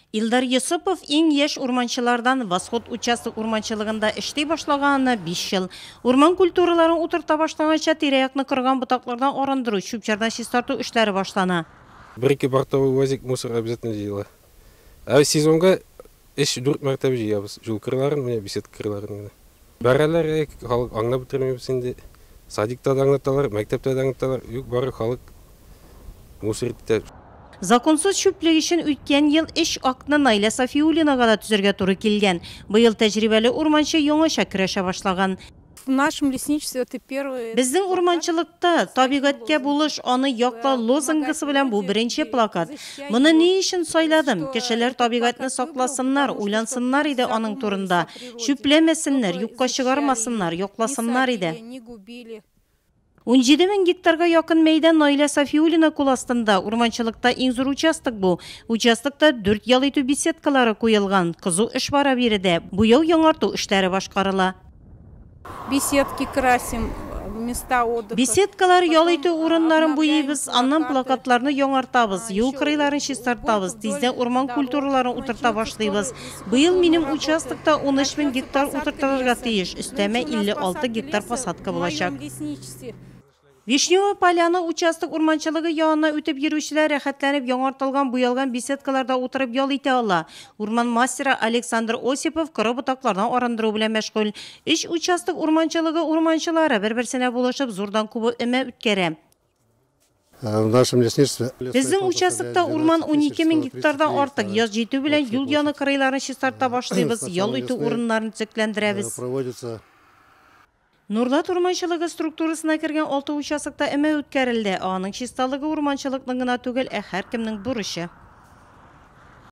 Илдар Юсупов иң еш урманчылардан Восход участок урманчылыгында эштей башлаганына 5 жыл. Урман культураларын утырта башлаганча тирәякны кырган бутаклардан арандыру, чүп-чардан чистарту эшләре башлана. Бір-екі бақтауы УАЗик мусор обязательно жыйыла. А сезонга 3-4 мәртәбе жыябыз. Жол кырларын, менә беседка кырларын. Бәрәләр халык аңлап бетермәйбез инде. Садикта да аңлаталар, мәктәптә дә аңлаталар. Юк, бары халык мусор итә. Законсыз чүплек өчен үткән ел эш актны Найля Сафиуллинага да төзергә туры килгән. Быел тәҗрибәле урманчы яңаша көрәшә башлаган. В нашем лесничестве это первый. Безнең урманчылыкта табигатькә булыш аны якла лозунгысы белән бу беренче плакат. Моны ни өчен сайладым? Кешеләр табигатьне сакласыннар, уйлансыннар иде аның турында. Чүпләмәсеннәр, юкка чыгармасыннар, якласыннар иде. 17 000 гектарга якын мәйдан Найля Сафиуллина кул астында. Урманчылыкта иң зур участок бу. Участокта 4 ял итү беседкалары куелган. Кызу эш бара биредә. Буяу яңарту эшләре башкарыла. Беседки красим, места отдыха. Беседкалар ял итү урыннарын буйыбыз, аннан плакатларны яңартабыз, юл кырыйларын чистартабыз, тиздән урман культураларын утырта башлыйбыз. Быел минем участокта 13 000 гектар утыртылырга тиеш, өстәмә 56 гектар посадка булачак. Вишневая поляна участок урманчылыгы янына үтеп йөрүчеләр рәхәтләнеп яңартылган буялган беседкаларда утырып ял итә ала. Урман мастера Александр Осипов кыры ботаклардан арындыру белән мәшгуль. Эш участок урманчылыгы урманчылары бер-берсенә булышып зурдан күбе эме үткәрә. Безнең участокта урман 12 000 гектардан артык. Яз җитү белән юл яны кырыйларын чистарта башлыйбыз, ял итү урыннарын төзекләндерәбез. Нурлат урманчылыгы структурасына кергән 6 участокта эме үткәрелде. Аның чисталыгы урманчылыкның гына түгел, һәркемнең бурычы.